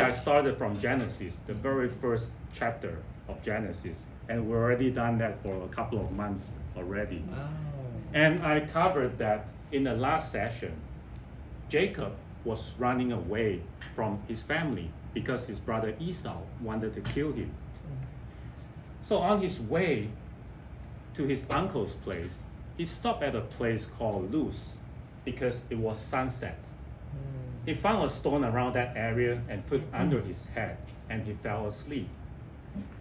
I started from Genesis, the very first chapter of Genesis, and we've already done that for a couple of months already. Wow. And I covered that in the last session. Jacob was running away from his family because his brother Esau wanted to kill him. So on his way to his uncle's place, he stopped at a place called Luz because it was sunset. He found a stone around that area and put under his head, and he fell asleep.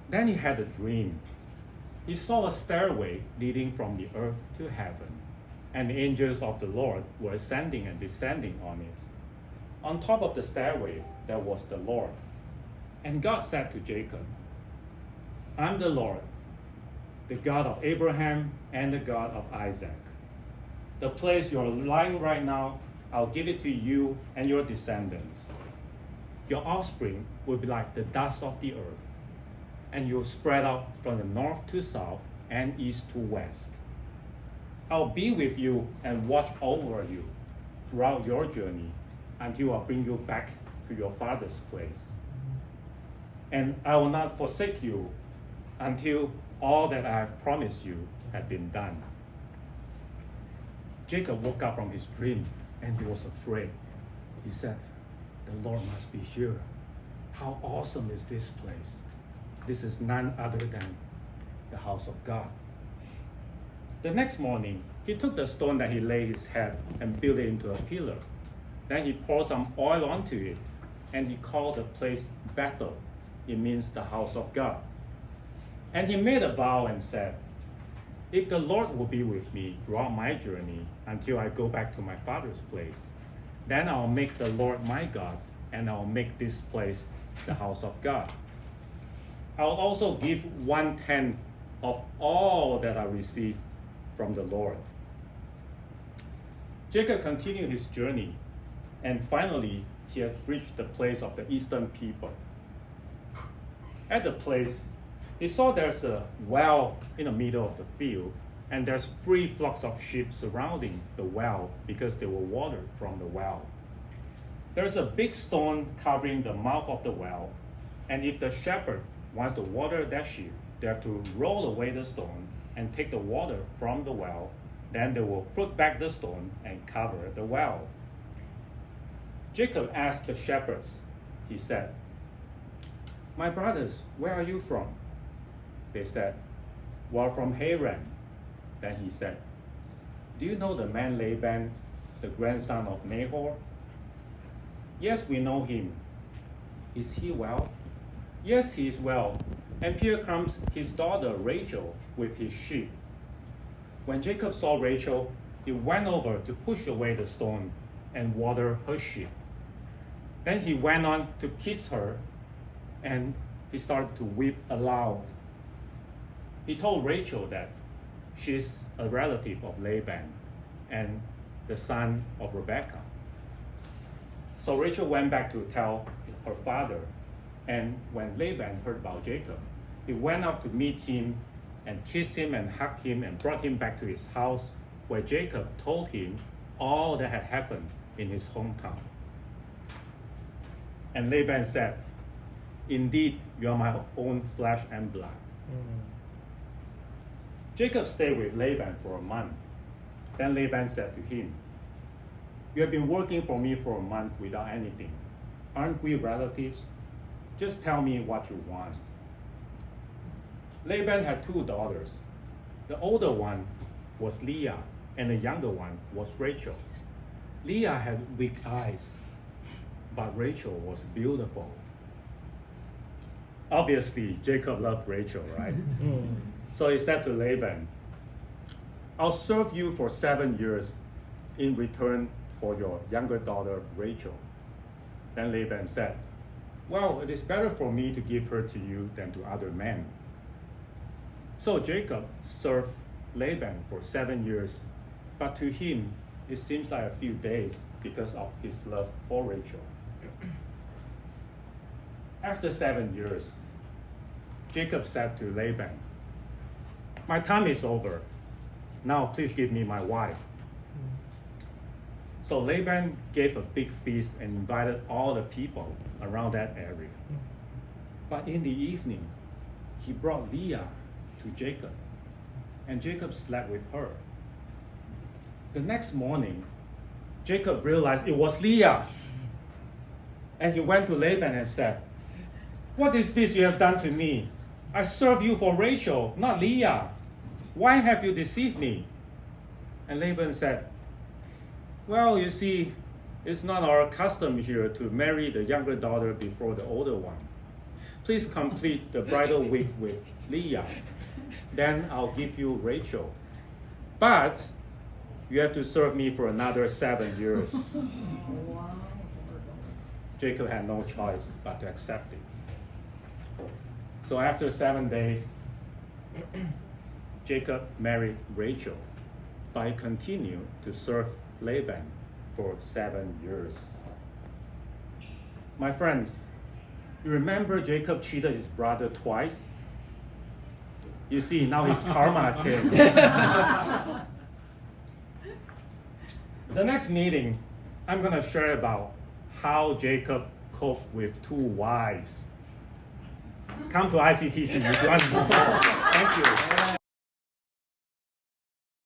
Then he had a dream. He saw a stairway leading from the earth to heaven, and the angels of the Lord were ascending and descending on it. On top of the stairway, there was the Lord. And God said to Jacob, "I'm the Lord, the God of Abraham and the God of Isaac. The place you're lying right now, I'll give it to you and your descendants. Your offspring will be like the dust of the earth, and you'll spread out from the north to south and east to west. I'll be with you and watch over you throughout your journey until I bring you back to your father's place. And I will not forsake you until all that I have promised you have been done." Jacob woke up from his dream and he was afraid. He said, "The Lord must be here. How awesome is this place? This is none other than the house of God." The next morning, he took the stone that he laid his head and built it into a pillar. Then he poured some oil onto it, and he called the place Bethel. It means the house of God. And he made a vow and said, "If the Lord will be with me throughout my journey until I go back to my father's place, then I'll make the Lord my God, and I'll make this place the house of God. I'll also give 1/10 of all that I receive from the Lord." Jacob continued his journey, and finally he had reached the place of the eastern people. At the place, he saw there's a well in the middle of the field, and there's 3 flocks of sheep surrounding the well because they were watered from the well. There's a big stone covering the mouth of the well, and if the shepherd wants to water their sheep, they have to roll away the stone and take the water from the well. Then they will put back the stone and cover the well. Jacob asked the shepherds. He said, "My brothers, where are you from?" They said, "We're from Haran." Then he said, "Do you know the man Laban, the grandson of Nahor?" "Yes, we know him." "Is he well?" "Yes, he is well. And here comes his daughter Rachel with his sheep." When Jacob saw Rachel, he went over to push away the stone and water her sheep. Then he went on to kiss her, and he started to weep aloud. He told Rachel that she's a relative of Laban and the son of Rebekah. So Rachel went back to tell her father, and when Laban heard about Jacob, he went up to meet him and kissed him and hugged him and brought him back to his house, where Jacob told him all that had happened in his hometown. And Laban said, "Indeed, you are my own flesh and blood." Jacob stayed with Laban for a month. Then Laban said to him, "You have been working for me for a month without anything. Aren't we relatives? Just tell me what you want." Laban had 2 daughters. The older one was Leah, and the younger one was Rachel. Leah had weak eyes, but Rachel was beautiful. Obviously, Jacob loved Rachel, right? So he said to Laban, "I'll serve you for 7 years in return for your younger daughter Rachel." Then Laban said, "Well, it is better for me to give her to you than to other men." So Jacob served Laban for 7 years, but to him it seems like a few days because of his love for Rachel. After 7 years, Jacob said to Laban, "My time is over. Now please give me my wife." So Laban gave a big feast and invited all the people around that area. But in the evening, he brought Leah to Jacob, and Jacob slept with her. The next morning, Jacob realized it was Leah. And he went to Laban and said, "What is this you have done to me? I served you for Rachel, not Leah. Why have you deceived me?" And Laban said, "Well, you see, it's not our custom here to marry the younger daughter before the older one. Please complete the bridal week with Leah. Then I'll give you Rachel. But you have to serve me for another 7 years." Jacob had no choice but to accept it. So after 7 days, Jacob married Rachel, but he continued to serve Laban for 7 years. My friends, you remember Jacob cheated his brother twice? You see, now his karma came. The next meeting, I'm going to share about how Jacob coped with 2 wives. Come to ICTC if you want to know more. Thank you.